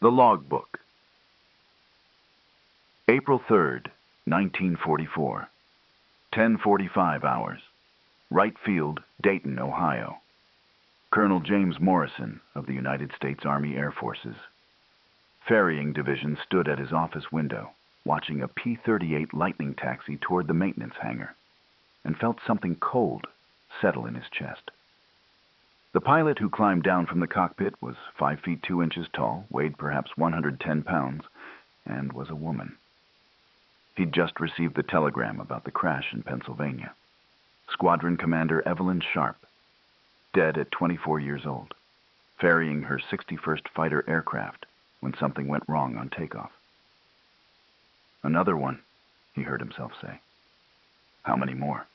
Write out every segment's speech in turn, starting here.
The Logbook. April 3rd, 1944. 10:45 hours. Wright Field, Dayton, Ohio. Colonel James Morrison of the United States Army Air Forces. Ferrying Division stood at his office window, watching a P-38 Lightning taxi toward the maintenance hangar, and felt something cold settle in his chest. The pilot who climbed down from the cockpit was 5 feet 2 inches tall, weighed perhaps 110 pounds, and was a woman. He'd just received the telegram about the crash in Pennsylvania. Squadron Commander Evelyn Sharp, dead at 24 years old, ferrying her 61st Fighter aircraft when something went wrong on takeoff. Another one, he heard himself say. How many more?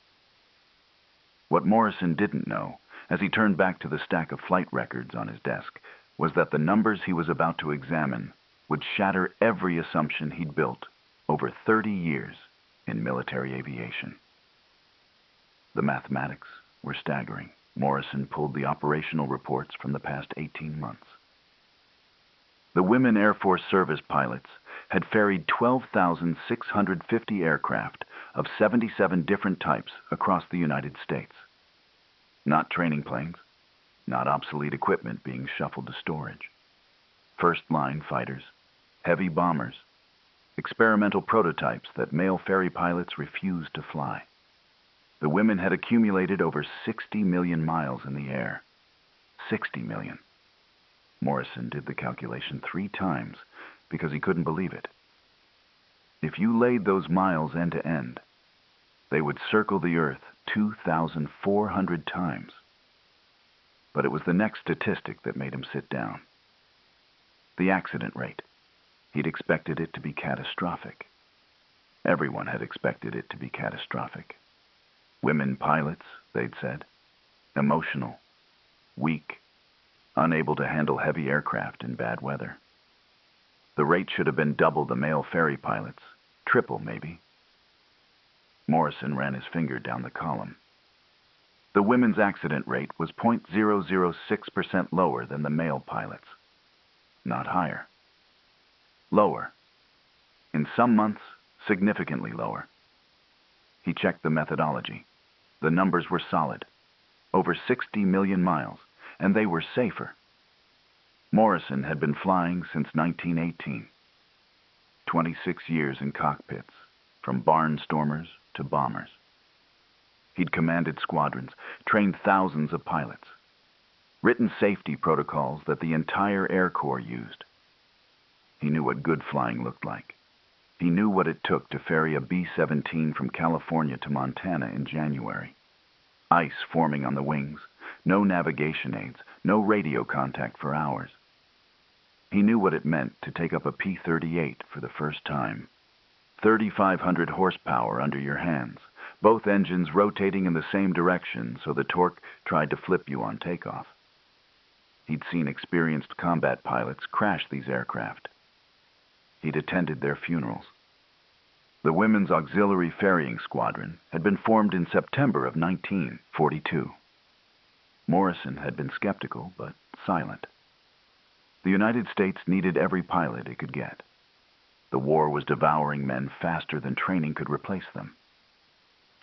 What Morrison didn't know, as he turned back to the stack of flight records on his desk, was that the numbers he was about to examine would shatter every assumption he'd built over 30 years in military aviation. The mathematics were staggering. Morrison pulled the operational reports from the past 18 months. The women Air Force service pilots had ferried 12,650 aircraft of 77 different types across the United States. Not training planes, not obsolete equipment being shuffled to storage. First-line fighters, heavy bombers, experimental prototypes that male ferry pilots refused to fly. The women had accumulated over 60 million miles in the air. 60 million. Morrison did the calculation 3 times because he couldn't believe it. If you laid those miles end to end, they would circle the Earth 2,400 times. But it was the next statistic that made him sit down. The accident rate. He'd expected it to be catastrophic. Everyone had expected it to be catastrophic. Women pilots, they'd said. Emotional. Weak. Unable to handle heavy aircraft in bad weather. The rate should have been double the male ferry pilots. Triple, maybe. Morrison ran his finger down the column. The women's accident rate was 0.006% lower than the male pilots. Not higher. Lower. In some months, significantly lower. He checked the methodology. The numbers were solid. Over 60 million miles, and they were safer. Morrison had been flying since 1918. 26 years in cockpits, from barnstormers to bombers. He'd commanded squadrons, trained thousands of pilots, written safety protocols that the entire Air Corps used. He knew what good flying looked like. He knew what it took to ferry a B-17 from California to Montana in January. Ice forming on the wings, no navigation aids, no radio contact for hours. He knew what it meant to take up a P-38 for the first time. 3,500 horsepower under your hands, both engines rotating in the same direction so the torque tried to flip you on takeoff. He'd seen experienced combat pilots crash these aircraft. He'd attended their funerals. The Women's Auxiliary Ferrying Squadron had been formed in September of 1942. Morrison had been skeptical, but silent. The United States needed every pilot it could get. The war was devouring men faster than training could replace them.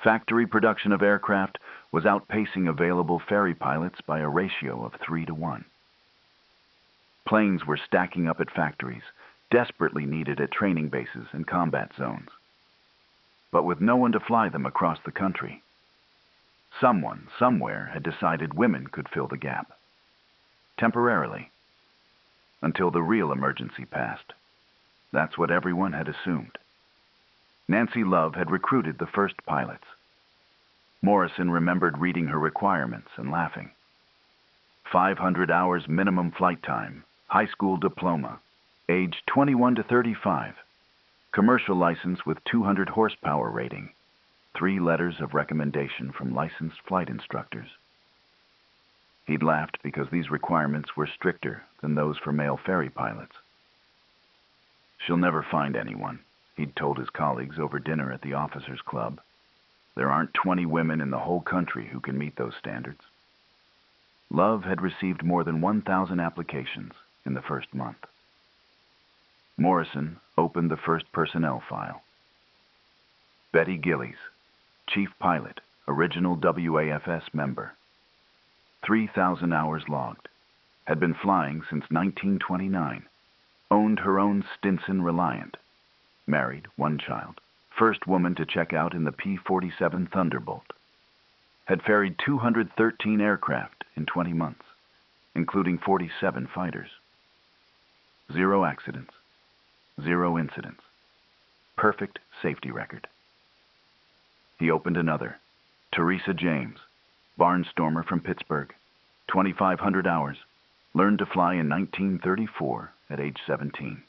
Factory production of aircraft was outpacing available ferry pilots by a ratio of 3 to 1. Planes were stacking up at factories, desperately needed at training bases and combat zones. But with no one to fly them across the country, someone, somewhere, had decided women could fill the gap. Temporarily. Until the real emergency passed. That's what everyone had assumed. Nancy Love had recruited the first pilots. Morrison remembered reading her requirements and laughing. 500 hours minimum flight time, high school diploma, age 21 to 35, commercial license with 200 horsepower rating, 3 letters of recommendation from licensed flight instructors. He'd laughed because these requirements were stricter than those for male ferry pilots. She'll never find anyone, he'd told his colleagues over dinner at the officers' club. There aren't 20 women in the whole country who can meet those standards. Love had received more than 1,000 applications in the first month. Morrison opened the first personnel file. Betty Gillies, Chief Pilot, Original WAFS member. 3,000 hours logged. Had been flying since 1929. Owned her own Stinson Reliant. Married, 1 child. First woman to check out in the P-47 Thunderbolt. Had ferried 213 aircraft in 20 months, including 47 fighters. 0 accidents. 0 incidents. Perfect safety record. He opened another. Teresa James, barnstormer from Pittsburgh. 2,500 hours. Learned to fly in 1934 at age 17.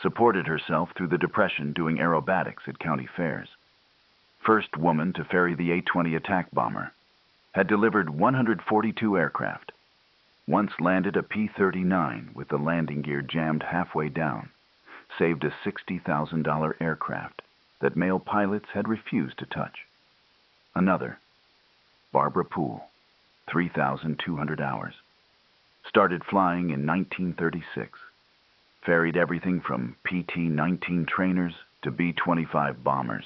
Supported herself through the Depression doing aerobatics at county fairs. First woman to ferry the A-20 attack bomber. Had delivered 142 aircraft. Once landed a P-39 with the landing gear jammed halfway down. Saved a $60,000 aircraft that male pilots had refused to touch. Another. Barbara Poole, 3,200 hours. Started flying in 1936. Ferried everything from PT-19 trainers to B-25 bombers.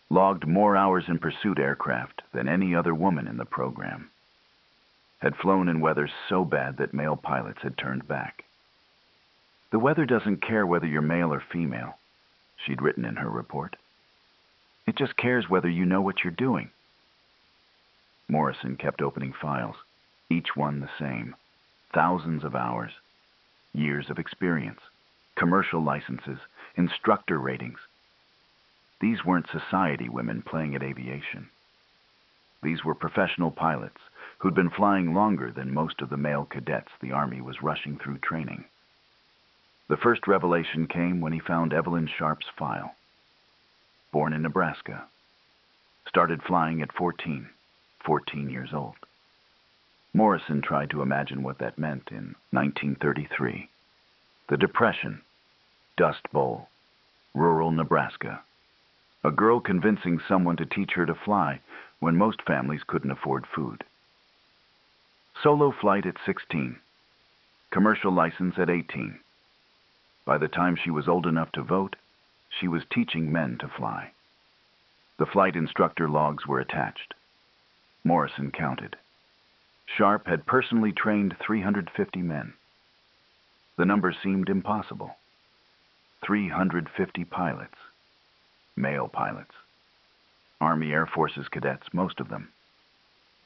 Logged more hours in pursuit aircraft than any other woman in the program. Had flown in weather so bad that male pilots had turned back. The weather doesn't care whether you're male or female, she'd written in her report. It just cares whether you know what you're doing. Morrison kept opening files, each one the same. Thousands of hours. Years of experience. Commercial licenses. Instructor ratings. These weren't society women playing at aviation. These were professional pilots who'd been flying longer than most of the male cadets the Army was rushing through training. The first revelation came when he found Evelyn Sharp's file. Born in Nebraska. Started flying at 14 years old. Morrison tried to imagine what that meant in 1933. The Depression. Dust Bowl. Rural Nebraska. A girl convincing someone to teach her to fly when most families couldn't afford food. Solo flight at 16. Commercial license at 18. By the time she was old enough to vote, she was teaching men to fly. The flight instructor logs were attached. Morrison counted. Sharp had personally trained 350 men. The number seemed impossible. 350 pilots. Male pilots. Army Air Forces cadets, most of them.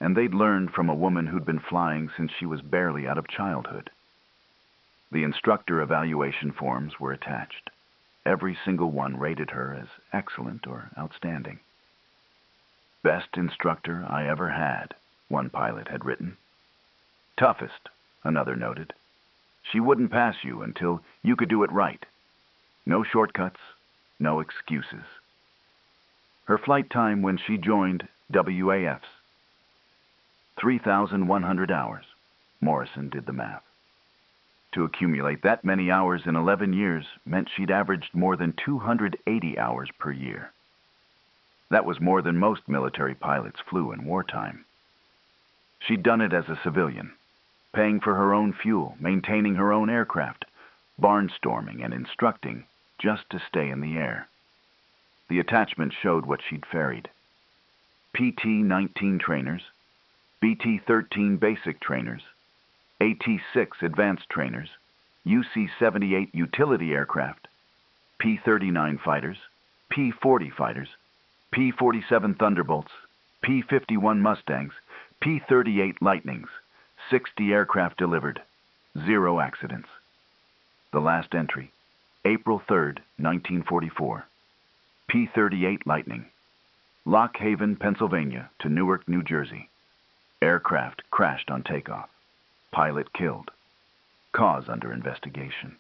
And they'd learned from a woman who'd been flying since she was barely out of childhood. The instructor evaluation forms were attached. Every single one rated her as excellent or outstanding. Best instructor I ever had, one pilot had written. Toughest, another noted. She wouldn't pass you until you could do it right. No shortcuts, no excuses. Her flight time when she joined WAFs. 3,100 hours. Morrison did the math. To accumulate that many hours in 11 years meant she'd averaged more than 280 hours per year. That was more than most military pilots flew in wartime. She'd done it as a civilian, paying for her own fuel, maintaining her own aircraft, barnstorming and instructing just to stay in the air. The attachment showed what she'd ferried. PT-19 trainers, BT-13 basic trainers, AT-6 advanced trainers, UC-78 utility aircraft, P-39 fighters, P-40 fighters, P-47 Thunderbolts, P-51 Mustangs, P-38 Lightnings, 60 aircraft delivered, 0 accidents. The last entry, April 3rd, 1944. P-38 Lightning, Lock Haven, Pennsylvania to Newark, New Jersey. Aircraft crashed on takeoff. Pilot killed. Cause under investigation.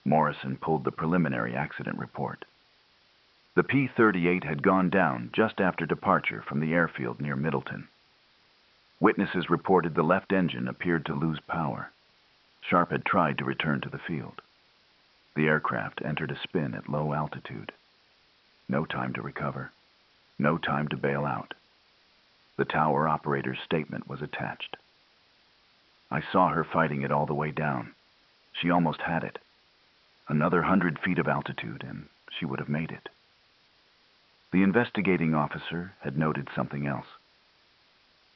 Morrison pulled the preliminary accident report. The P-38 had gone down just after departure from the airfield near Middleton. Witnesses reported the left engine appeared to lose power. Sharp had tried to return to the field. The aircraft entered a spin at low altitude. No time to recover. No time to bail out. The tower operator's statement was attached. I saw her fighting it all the way down. She almost had it. Another 100 feet of altitude, and she would have made it. The investigating officer had noted something else.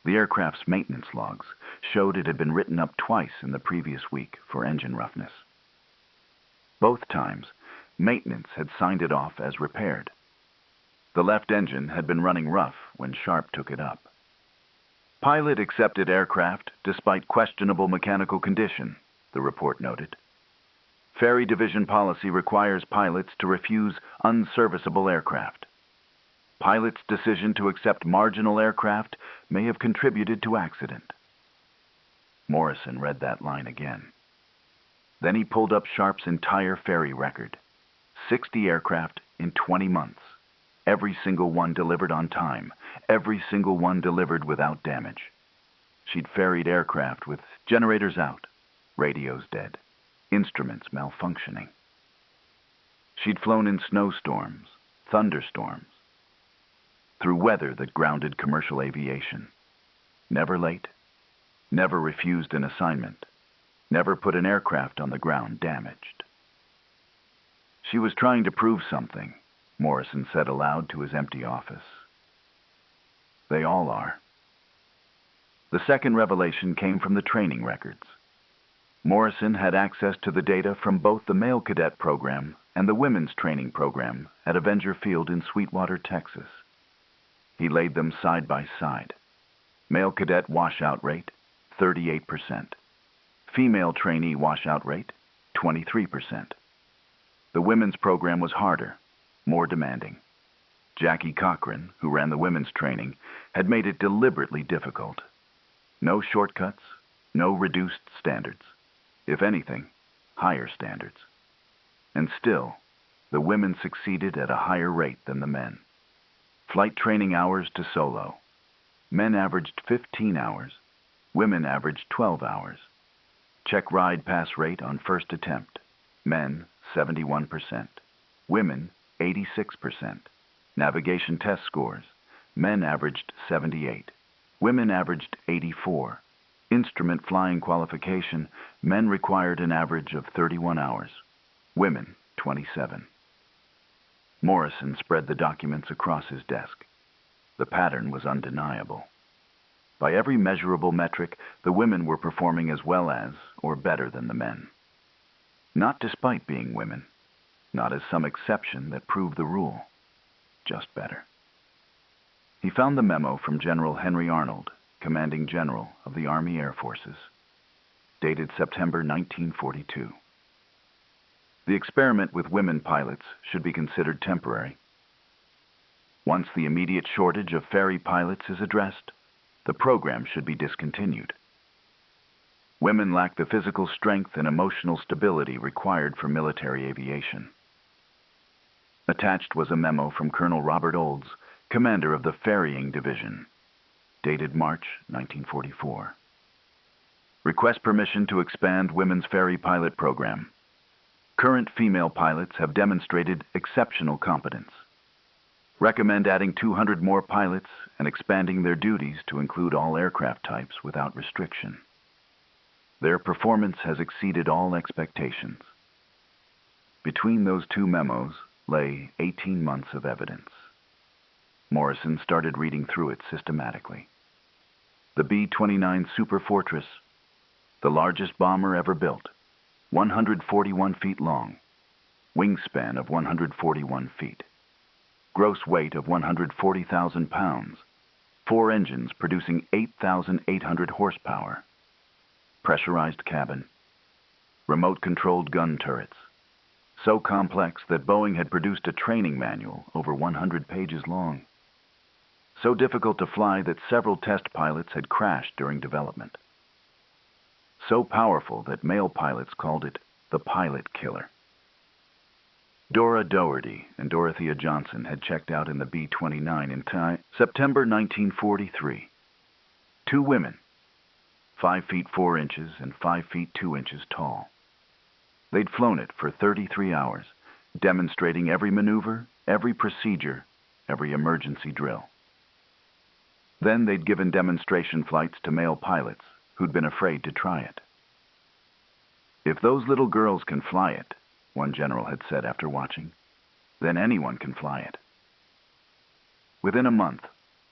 The aircraft's maintenance logs showed it had been written up twice in the previous week for engine roughness. Both times, maintenance had signed it off as repaired. The left engine had been running rough when Sharp took it up. Pilot accepted aircraft despite questionable mechanical condition, the report noted. Ferry Division policy requires pilots to refuse unserviceable aircraft. Pilot's decision to accept marginal aircraft may have contributed to accident. Morrison read that line again. Then he pulled up Sharp's entire ferry record. 60 aircraft in 20 months. Every single one delivered on time. Every single one delivered without damage. She'd ferried aircraft with generators out, radios dead, instruments malfunctioning. She'd flown in snowstorms, thunderstorms, through weather that grounded commercial aviation. Never late, never refused an assignment, never put an aircraft on the ground damaged. She was trying to prove something, Morrison said aloud to his empty office. They all are. The second revelation came from the training records. Morrison had access to the data from both the male cadet program and the women's training program at Avenger Field in Sweetwater, Texas. He laid them side by side. Male cadet washout rate, 38%. Female trainee washout rate, 23%. The women's program was harder, more demanding. Jackie Cochran, who ran the women's training, had made it deliberately difficult. No shortcuts, no reduced standards. If anything, higher standards. And still, the women succeeded at a higher rate than the men. Flight training hours to solo. Men averaged 15 hours. Women averaged 12 hours. Check ride pass rate on first attempt. Men, 71%. Women, 86%. Navigation test scores. Men averaged 78. Women averaged 84. Instrument flying qualification. Men required an average of 31 hours. Women, 27. Morrison spread the documents across his desk. The pattern was undeniable. By every measurable metric, the women were performing as well as, or better than the men. Not despite being women. Not as some exception that proved the rule. Just better. He found the memo from General Henry Arnold, Commanding General of the Army Air Forces, dated September 1942. The experiment with women pilots should be considered temporary. Once the immediate shortage of ferry pilots is addressed, the program should be discontinued. Women lack the physical strength and emotional stability required for military aviation. Attached was a memo from Colonel Robert Olds, commander of the Ferrying Division, dated March 1944. Request permission to expand women's ferry pilot program. Current female pilots have demonstrated exceptional competence. Recommend adding 200 more pilots and expanding their duties to include all aircraft types without restriction. Their performance has exceeded all expectations. Between those two memos lay 18 months of evidence. Morrison started reading through it systematically. The B-29 Super Fortress, the largest bomber ever built, 141 feet long, wingspan of 141 feet, gross weight of 140,000 pounds, 4 engines producing 8,800 horsepower, pressurized cabin, remote-controlled gun turrets, so complex that Boeing had produced a training manual over 100 pages long. So difficult to fly that several test pilots had crashed during development. So powerful that male pilots called it the pilot killer. Dora Doherty and Dorothea Johnson had checked out in the B-29 in September 1943. 2 women, 5 feet 4 inches and 5 feet 2 inches tall. They'd flown it for 33 hours, demonstrating every maneuver, every procedure, every emergency drill. Then they'd given demonstration flights to male pilots who'd been afraid to try it. If those little girls can fly it, one general had said after watching. Then anyone can fly it. Within a month,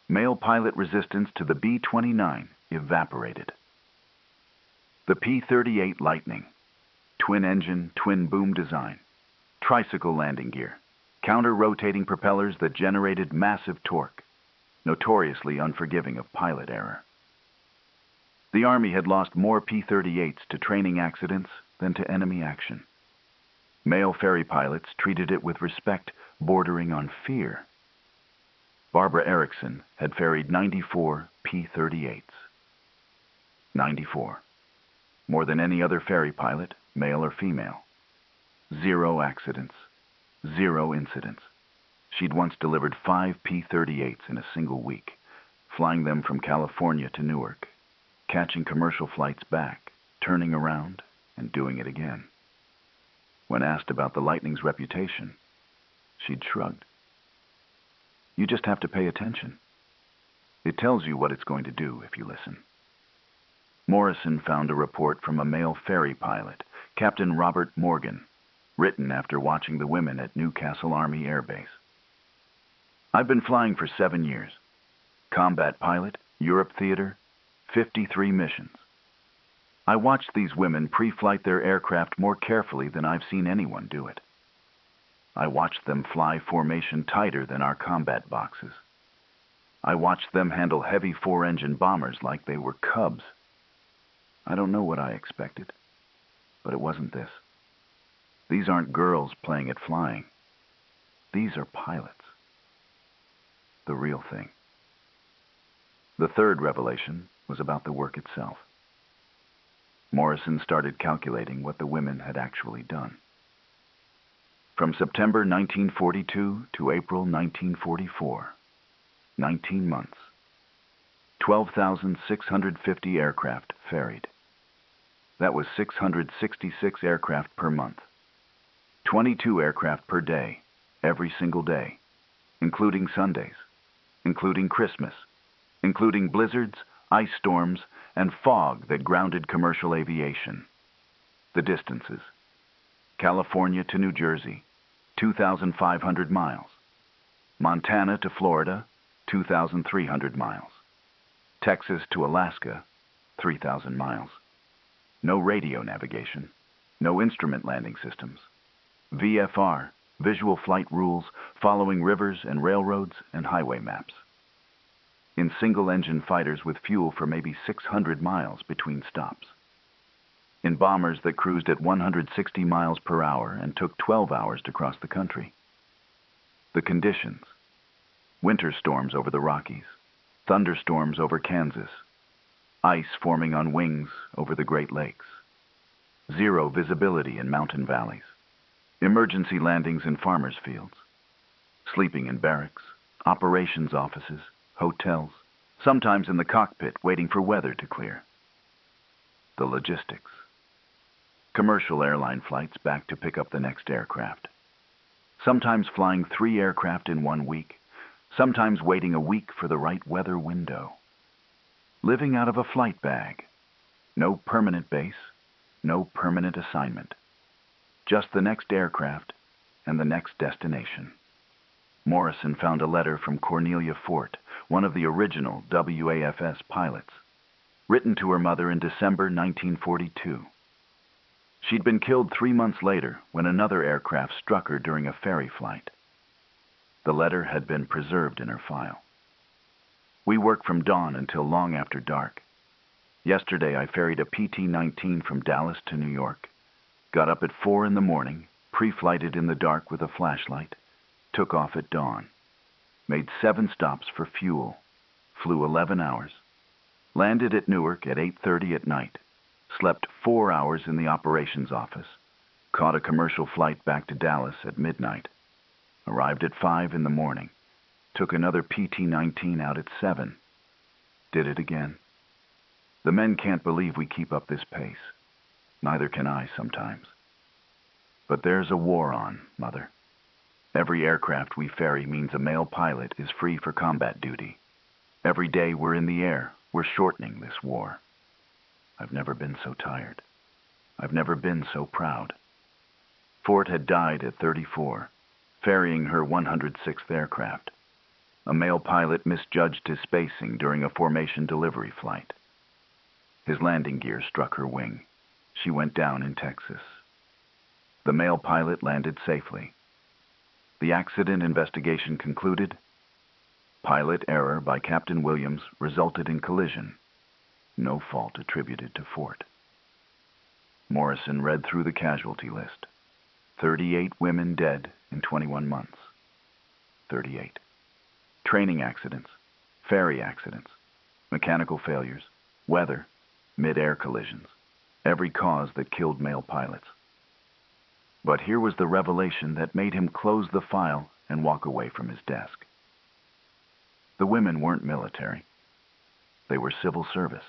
male pilot resistance to the B-29 evaporated. The P-38 Lightning, twin-engine, twin-boom design, tricycle landing gear, counter-rotating propellers that generated massive torque, notoriously unforgiving of pilot error. The Army had lost more P-38s to training accidents than to enemy action. Male ferry pilots treated it with respect bordering on fear. Barbara Erickson had ferried 94 P-38s. 94. More than any other ferry pilot, male or female. 0 accidents. 0 incidents. She'd once delivered 5 P-38s in a single week, flying them from California to Newark, catching commercial flights back, turning around, and doing it again. When asked about the Lightning's reputation, she'd shrugged. You just have to pay attention. It tells you what it's going to do if you listen. Morrison found a report from a male ferry pilot, Captain Robert Morgan, written after watching the women at Newcastle Army Air Base. I've been flying for 7 years. Combat pilot, Europe theater, 53 missions. I watched these women pre-flight their aircraft more carefully than I've seen anyone do it. I watched them fly formation tighter than our combat boxes. I watched them handle heavy 4-engine bombers like they were cubs. I don't know what I expected, but it wasn't this. These aren't girls playing at flying. These are pilots. The real thing. The third revelation was about the work itself. Morrison started calculating what the women had actually done. From September 1942 to April 1944, 19 months, 12,650 aircraft ferried. That was 666 aircraft per month. 22 aircraft per day, every single day, including Sundays, including Christmas, including blizzards, ice storms, and fog that grounded commercial aviation. The distances. California to New Jersey, 2,500 miles. Montana to Florida, 2,300 miles. Texas to Alaska, 3,000 miles. No radio navigation, no instrument landing systems. VFR, visual flight rules, following rivers and railroads and highway maps. In single-engine fighters with fuel for maybe 600 miles between stops. In bombers that cruised at 160 miles per hour and took 12 hours to cross the country. The conditions. Winter storms over the Rockies, thunderstorms over Kansas, ice forming on wings over the Great Lakes, 0 visibility in mountain valleys, emergency landings in farmers' fields, sleeping in barracks, operations offices, hotels, sometimes in the cockpit waiting for weather to clear. The logistics. Commercial airline flights back to pick up the next aircraft. Sometimes flying 3 aircraft in 1 week, sometimes waiting a week for the right weather window. Living out of a flight bag. No permanent base, no permanent assignment. Just the next aircraft and the next destination. Morrison found a letter from Cornelia Fort, one of the original WAFS pilots, written to her mother in December 1942. She'd been killed 3 months later when another aircraft struck her during a ferry flight. The letter had been preserved in her file. We worked from dawn until long after dark. Yesterday I ferried a PT-19 from Dallas to New York. Got up at 4 in the morning, pre-flighted in the dark with a flashlight, took off at dawn. Made 7 stops for fuel, flew 11 hours. Landed at Newark at 8:30 at night. Slept 4 hours in the operations office. Caught a commercial flight back to Dallas at midnight. Arrived at 5 in the morning. Took another PT-19 out at 7. Did it again. The men can't believe we keep up this pace. Neither can I sometimes. But there's a war on, Mother. Every aircraft we ferry means a male pilot is free for combat duty. Every day we're in the air, we're shortening this war. I've never been so tired. I've never been so proud. Fort had died at 34, ferrying her 106th aircraft. A male pilot misjudged his spacing during a formation delivery flight. His landing gear struck her wing. She went down in Texas. The male pilot landed safely. The accident investigation concluded. Pilot error by Captain Williams resulted in collision. No fault attributed to Fort. Morrison read through the casualty list. 38 women dead in 21 months. 38. Training accidents, ferry accidents, mechanical failures, weather, mid-air collisions. Every cause that killed male pilots. But here was the revelation that made him close the file and walk away from his desk. The women weren't military. They were civil service.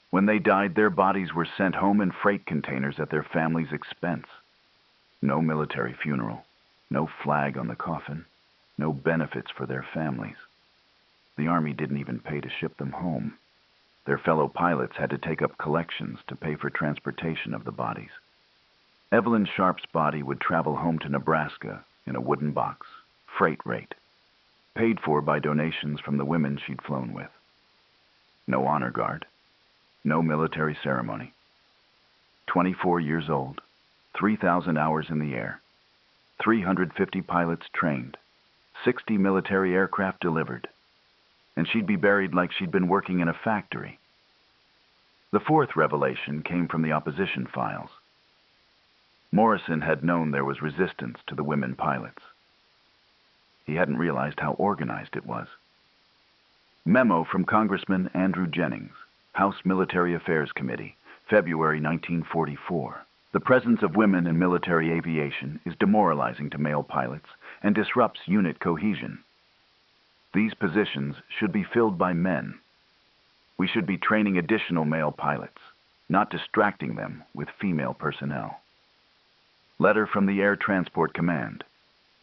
When they died, their bodies were sent home in freight containers at their families' expense. No military funeral, no flag on the coffin, no benefits for their families. The Army didn't even pay to ship them home. Their fellow pilots had to take up collections to pay for transportation of the bodies. Evelyn Sharp's body would travel home to Nebraska in a wooden box, freight rate, paid for by donations from the women she'd flown with. No honor guard, no military ceremony. 24 years old, 3,000 hours in the air, 350 pilots trained, 60 military aircraft delivered, and she'd be buried like she'd been working in a factory. The fourth revelation came from the opposition files. Morrison had known there was resistance to the women pilots. He hadn't realized how organized it was. Memo from Congressman Andrew Jennings, House Military Affairs Committee, February 1944. The presence of women in military aviation is demoralizing to male pilots and disrupts unit cohesion. These positions should be filled by men. We should be training additional male pilots, not distracting them with female personnel. Letter from the Air Transport Command,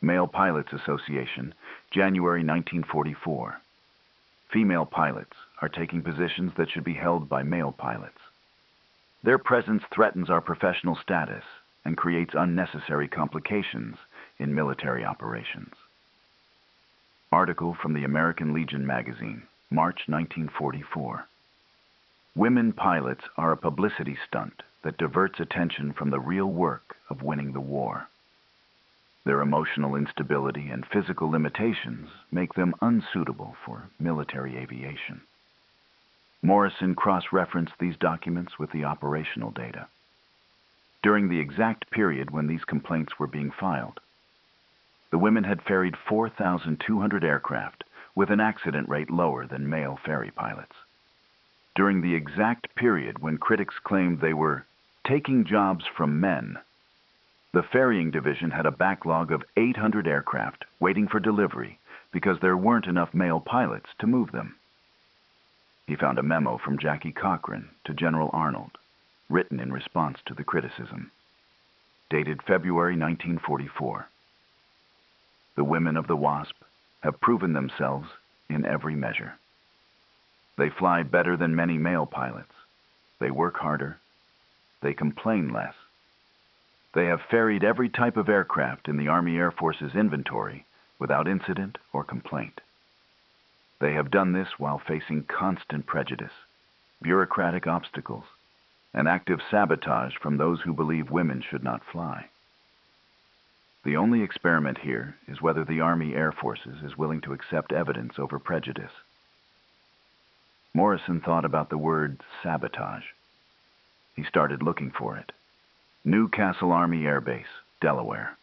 Male Pilots Association, January 1944. Female pilots are taking positions that should be held by male pilots. Their presence threatens our professional status and creates unnecessary complications in military operations. Article from the American Legion magazine, March 1944. Women pilots are a publicity stunt that diverts attention from the real work of winning the war. Their emotional instability and physical limitations make them unsuitable for military aviation. Morrison cross-referenced these documents with the operational data. During the exact period when these complaints were being filed, the women had ferried 4,200 aircraft with an accident rate lower than male ferry pilots. During the exact period when critics claimed they were taking jobs from men, the ferrying division had a backlog of 800 aircraft waiting for delivery because there weren't enough male pilots to move them. He found a memo from Jackie Cochran to General Arnold, written in response to the criticism, dated February 1944. The women of the WASP have proven themselves in every measure. They fly better than many male pilots. They work harder. They complain less. They have ferried every type of aircraft in the Army Air Force's inventory without incident or complaint. They have done this while facing constant prejudice, bureaucratic obstacles, and active sabotage from those who believe women should not fly. The only experiment here is whether the Army Air Forces is willing to accept evidence over prejudice. Morrison thought about the word sabotage. He started looking for it. Newcastle Army Air Base, Delaware,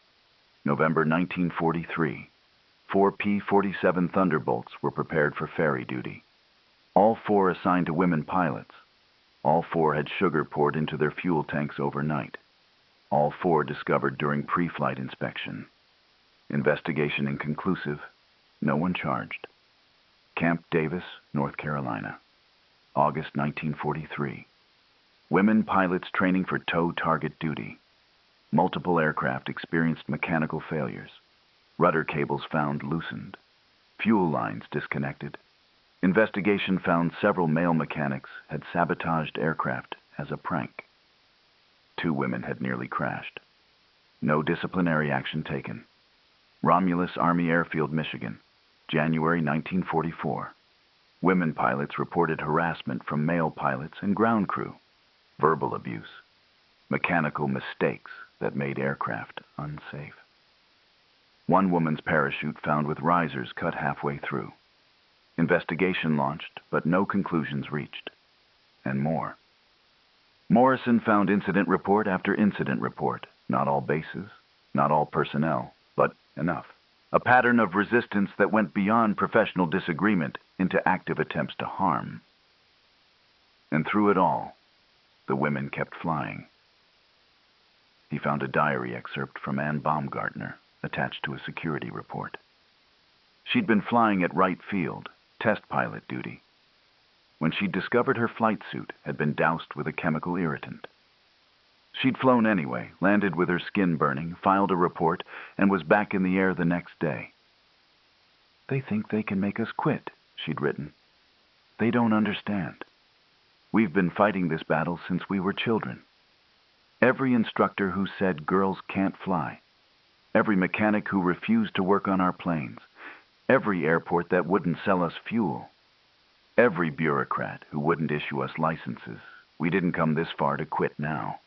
November 1943. 4 P-47 Thunderbolts were prepared for ferry duty. All 4 assigned to women pilots. All 4 had sugar poured into their fuel tanks overnight. All 4 discovered during pre-flight inspection. Investigation inconclusive. No one charged. Camp Davis, North Carolina, August 1943. Women pilots training for tow target duty. Multiple aircraft experienced mechanical failures. Rudder cables found loosened. Fuel lines disconnected. Investigation found several male mechanics had sabotaged aircraft as a prank. 2 women had nearly crashed. No disciplinary action taken. Romulus Army Airfield, Michigan, January 1944. Women pilots reported harassment from male pilots and ground crew. Verbal abuse. Mechanical mistakes that made aircraft unsafe. One woman's parachute found with risers cut halfway through. Investigation launched, but no conclusions reached. And more. Morrison found incident report after incident report. Not all bases, not all personnel, but enough. A pattern of resistance that went beyond professional disagreement into active attempts to harm. And through it all, the women kept flying. He found a diary excerpt from Ann Baumgartner attached to a security report. She'd been flying at Wright Field, test pilot duty, when she discovered her flight suit had been doused with a chemical irritant. She'd flown anyway, landed with her skin burning, filed a report, and was back in the air the next day. "They think they can make us quit," she'd written. "They don't understand. We've been fighting this battle since we were children. Every instructor who said girls can't fly, every mechanic who refused to work on our planes, every airport that wouldn't sell us fuel, every bureaucrat who wouldn't issue us licenses, we didn't come this far to quit now."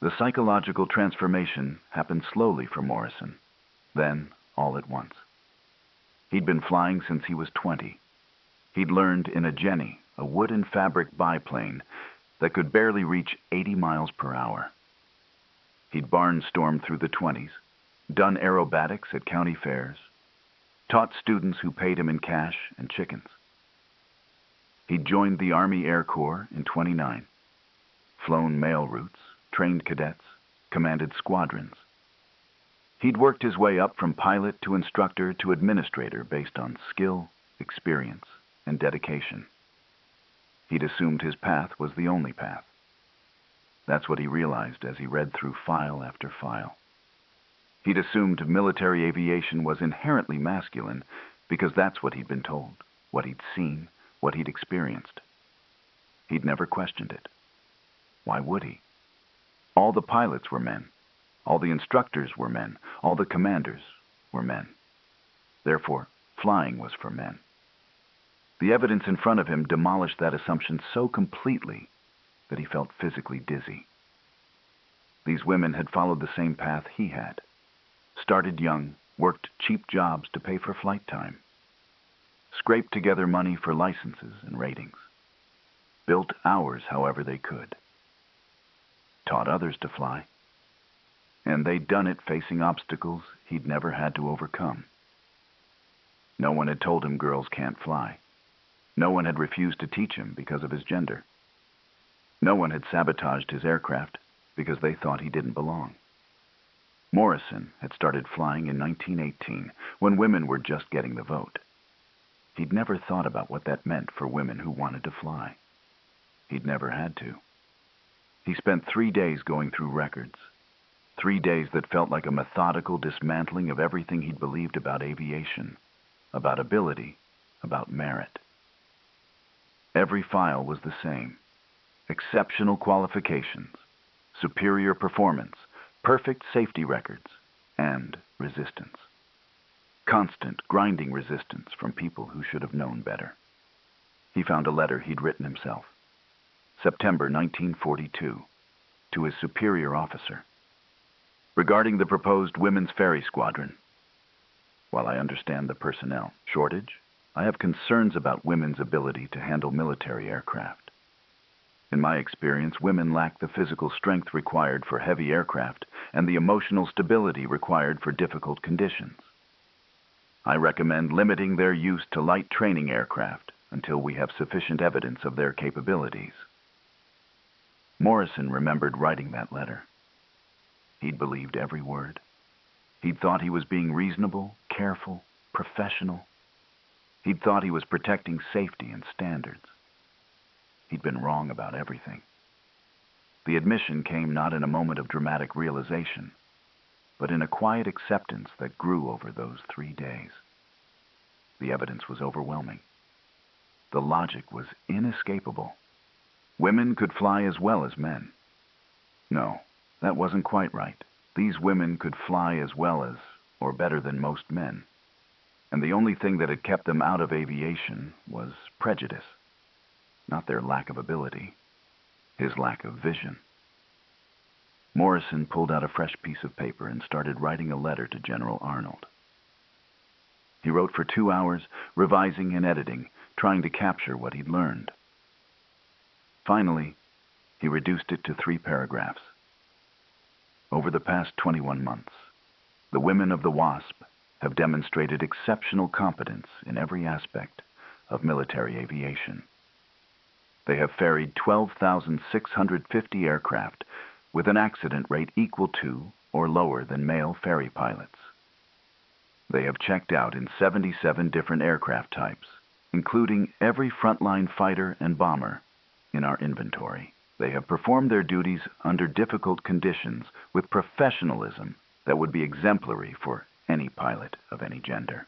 The psychological transformation happened slowly for Morrison, then all at once. He'd been flying since he was 20. He'd learned in a Jenny, a wood and fabric biplane that could barely reach 80 miles per hour. He'd barnstormed through the 20s, done aerobatics at county fairs, taught students who paid him in cash and chickens. He'd joined the Army Air Corps in 29, flown mail routes, trained cadets, commanded squadrons. He'd worked his way up from pilot to instructor to administrator based on skill, experience, and dedication. He'd assumed his path was the only path. That's what he realized as he read through file after file. He'd assumed military aviation was inherently masculine because that's what he'd been told, what he'd seen, what he'd experienced. He'd never questioned it. Why would he? All the pilots were men. All the instructors were men. All the commanders were men. Therefore, flying was for men. The evidence in front of him demolished that assumption so completely that he felt physically dizzy. These women had followed the same path he had. Started young, worked cheap jobs to pay for flight time. Scraped together money for licenses and ratings. Built hours however they could. Taught others to fly. And they'd done it facing obstacles he'd never had to overcome. No one had told him girls can't fly. No one had refused to teach him because of his gender. No one had sabotaged his aircraft because they thought he didn't belong. Morrison had started flying in 1918 when women were just getting the vote. He'd never thought about what that meant for women who wanted to fly. He'd never had to. He spent 3 days going through records. 3 days that felt like a methodical dismantling of everything he'd believed about aviation, about ability, about merit. Every file was the same. Exceptional qualifications, superior performance, perfect safety records, and resistance. Constant, grinding resistance from people who should have known better. He found a letter he'd written himself. September 1942, to his superior officer. Regarding the proposed women's ferry squadron. While I understand the personnel shortage, I have concerns about women's ability to handle military aircraft. In my experience, women lack the physical strength required for heavy aircraft and the emotional stability required for difficult conditions. I recommend limiting their use to light training aircraft until we have sufficient evidence of their capabilities. Morrison remembered writing that letter. He'd believed every word. He'd thought he was being reasonable, careful, professional. He'd thought he was protecting safety and standards. He'd been wrong about everything. The admission came not in a moment of dramatic realization, but in a quiet acceptance that grew over those 3 days. The evidence was overwhelming. The logic was inescapable. Women could fly as well as men. No, that wasn't quite right. These women could fly as well as, or better than most men, and the only thing that had kept them out of aviation was prejudice, not their lack of ability, his lack of vision. Morrison pulled out a fresh piece of paper and started writing a letter to General Arnold. He wrote for 2 hours, revising and editing, trying to capture what he'd learned. Finally, he reduced it to 3 paragraphs. Over the past 21 months, the women of the WASP have demonstrated exceptional competence in every aspect of military aviation. They have ferried 12,650 aircraft with an accident rate equal to or lower than male ferry pilots. They have checked out in 77 different aircraft types, including every frontline fighter and bomber in our inventory. They have performed their duties under difficult conditions with professionalism that would be exemplary for any pilot of any gender.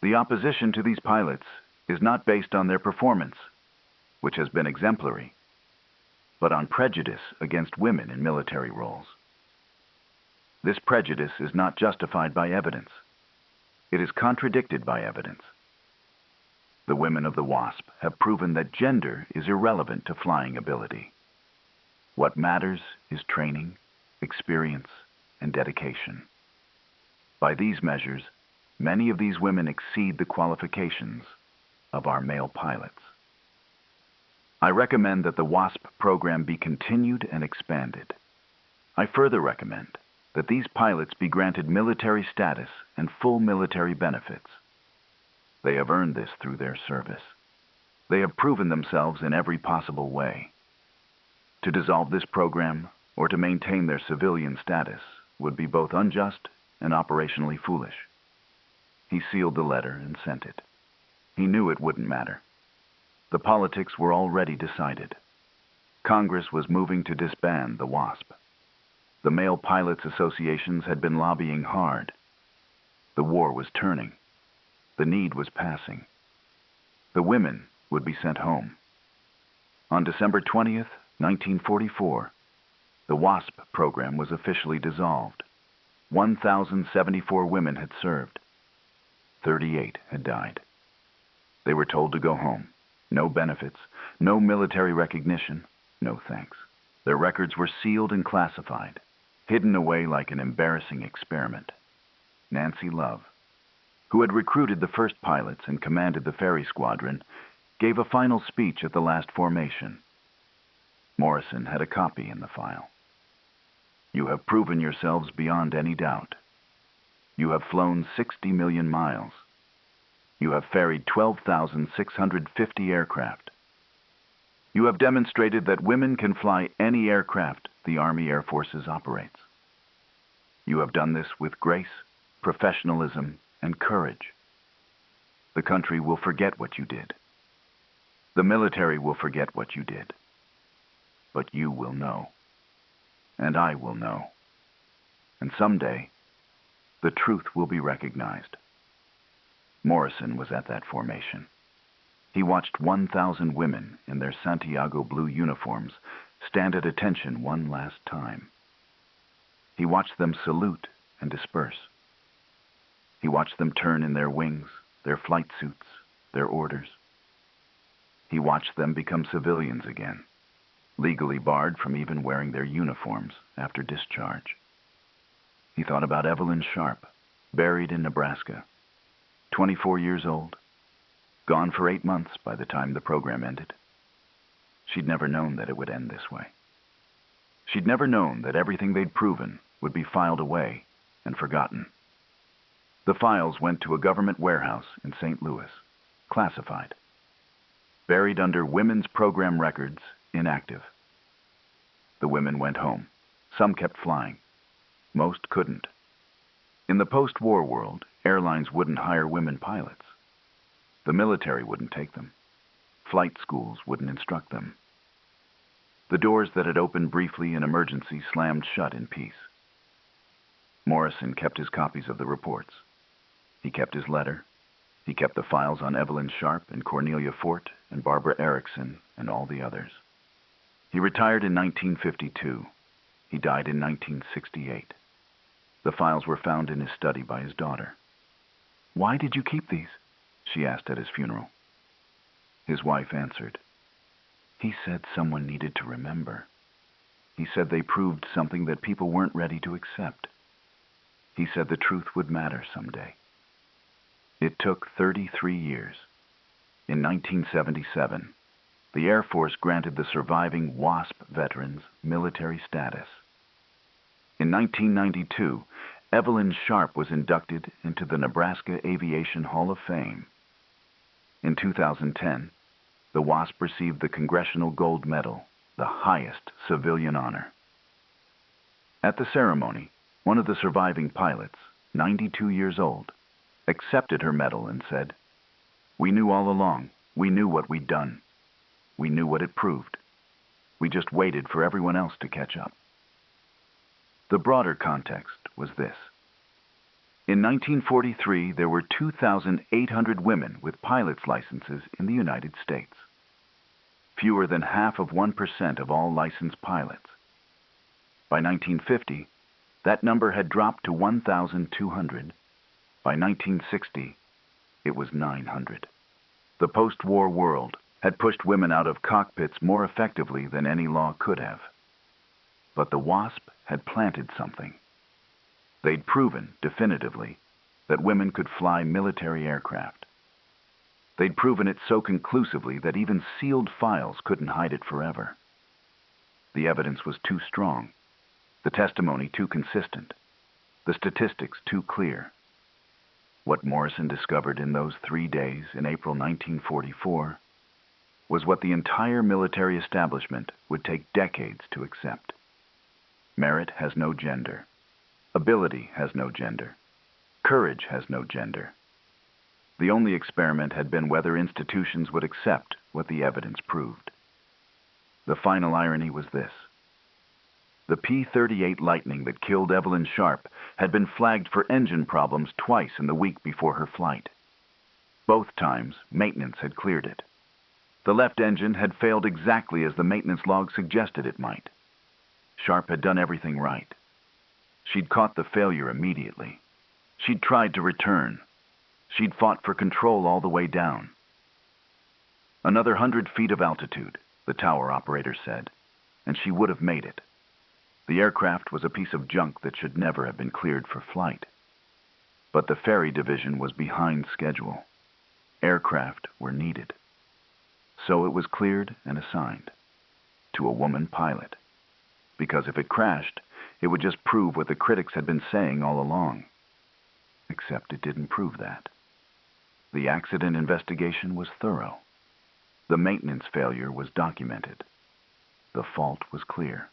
The opposition to these pilots is not based on their performance, which has been exemplary, but on prejudice against women in military roles. This prejudice is not justified by evidence. It is contradicted by evidence. The women of the WASP have proven that gender is irrelevant to flying ability. What matters is training, experience, and dedication. By these measures, many of these women exceed the qualifications of our male pilots. I recommend that the WASP program be continued and expanded. I further recommend that these pilots be granted military status and full military benefits. They have earned this through their service. They have proven themselves in every possible way. To dissolve this program or to maintain their civilian status would be both unjust and operationally foolish. He sealed the letter and sent it. He knew it wouldn't matter. The politics were already decided. Congress was moving to disband the WASP. The male pilots' associations had been lobbying hard. The war was turning. The need was passing. The women would be sent home. On December 20th, 1944, the WASP program was officially dissolved. 1,074 women had served. 38 had died. They were told to go home. No benefits, no military recognition, no thanks. Their records were sealed and classified, hidden away like an embarrassing experiment. Nancy Love, who had recruited the first pilots and commanded the ferry squadron, gave a final speech at the last formation. Morrison had a copy in the file. You have proven yourselves beyond any doubt. You have flown 60 million miles. You have ferried 12,650 aircraft. You have demonstrated that women can fly any aircraft the Army Air Forces operates. You have done this with grace, professionalism, and courage. The country will forget what you did. The military will forget what you did. But you will know. And I will know. And someday, the truth will be recognized. Morrison was at that formation. He watched 1,000 women in their Santiago blue uniforms stand at attention one last time. He watched them salute and disperse. He watched them turn in their wings, their flight suits, their orders. He watched them become civilians again, legally barred from even wearing their uniforms after discharge. He thought about Evelyn Sharp, buried in Nebraska, 24 years old, gone for 8 months by the time the program ended. She'd never known that it would end this way. She'd never known that everything they'd proven would be filed away and forgotten. The files went to a government warehouse in St. Louis, classified, buried under Women's Program Records, inactive. The women went home. Some kept flying. Most couldn't. In the post-war world, airlines wouldn't hire women pilots. The military wouldn't take them. Flight schools wouldn't instruct them. The doors that had opened briefly in emergency slammed shut in peace. Morrison kept his copies of the reports. He kept his letter. He kept the files on Evelyn Sharp and Cornelia Fort and Barbara Erickson and all the others. He retired in 1952. He died in 1968. The files were found in his study by his daughter. "Why did you keep these?" she asked at his funeral. His wife answered, "He said someone needed to remember. He said they proved something that people weren't ready to accept. He said the truth would matter someday." It took 33 years. In 1977, the Air Force granted the surviving WASP veterans military status. In 1992, Evelyn Sharp was inducted into the Nebraska Aviation Hall of Fame. In 2010, the WASP received the Congressional Gold Medal, the highest civilian honor. At the ceremony, one of the surviving pilots, 92 years old, accepted her medal and said, "We knew all along. We knew what we'd done. We knew what it proved. We just waited for everyone else to catch up." The broader context was this. In 1943, there were 2,800 women with pilot's licenses in the United States. Fewer than half of 1% of all licensed pilots. By 1950, that number had dropped to 1,200. By 1960, it was 900. The post-war world had pushed women out of cockpits more effectively than any law could have. But the WASP had planted something. They'd proven, definitively, that women could fly military aircraft. They'd proven it so conclusively that even sealed files couldn't hide it forever. The evidence was too strong, the testimony too consistent, the statistics too clear. What Morrison discovered in those 3 days in April 1944 was what the entire military establishment would take decades to accept. Merit has no gender. Ability has no gender. Courage has no gender. The only experiment had been whether institutions would accept what the evidence proved. The final irony was this. The P-38 Lightning that killed Evelyn Sharp had been flagged for engine problems twice in the week before her flight. Both times, maintenance had cleared it. The left engine had failed exactly as the maintenance log suggested it might. Sharp had done everything right. She'd caught the failure immediately. She'd tried to return. She'd fought for control all the way down. Another 100 feet of altitude, the tower operator said, and she would have made it. The aircraft was a piece of junk that should never have been cleared for flight. But the ferry division was behind schedule. Aircraft were needed. So it was cleared and assigned to a woman pilot. Because if it crashed, it would just prove what the critics had been saying all along. Except it didn't prove that. The accident investigation was thorough. The maintenance failure was documented. The fault was clear.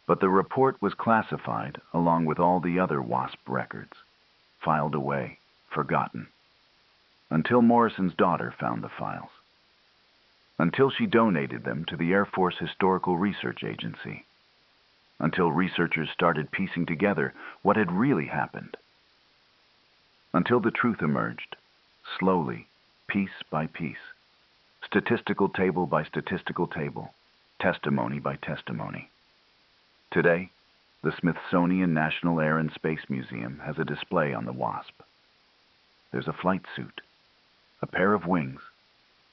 But the report was classified along with all the other WASP records, filed away, forgotten, until Morrison's daughter found the files. Until she donated them to the Air Force Historical Research Agency. Until researchers started piecing together what had really happened. Until the truth emerged, slowly, piece by piece, statistical table by statistical table, testimony by testimony. Today, the Smithsonian National Air and Space Museum has a display on the WASP. There's a flight suit, a pair of wings,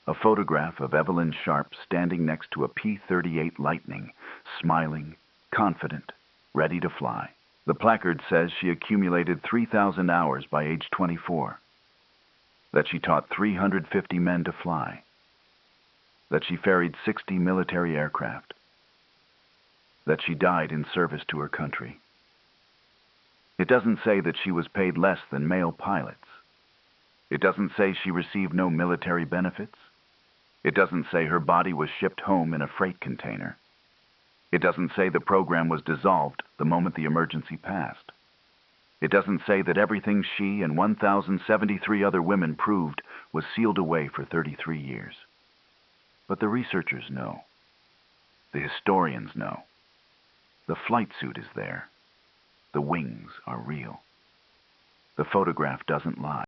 a photograph of Evelyn Sharp standing next to a P-38 Lightning, smiling, confident, ready to fly. The placard says she accumulated 3,000 hours by age 24, that she taught 350 men to fly, that she ferried 60 military aircraft, that she died in service to her country. It doesn't say that she was paid less than male pilots. It doesn't say she received no military benefits. It doesn't say her body was shipped home in a freight container. It doesn't say the program was dissolved the moment the emergency passed. It doesn't say that everything she and 1,073 other women proved was sealed away for 33 years. But the researchers know. The historians know. The flight suit is there. The wings are real. The photograph doesn't lie.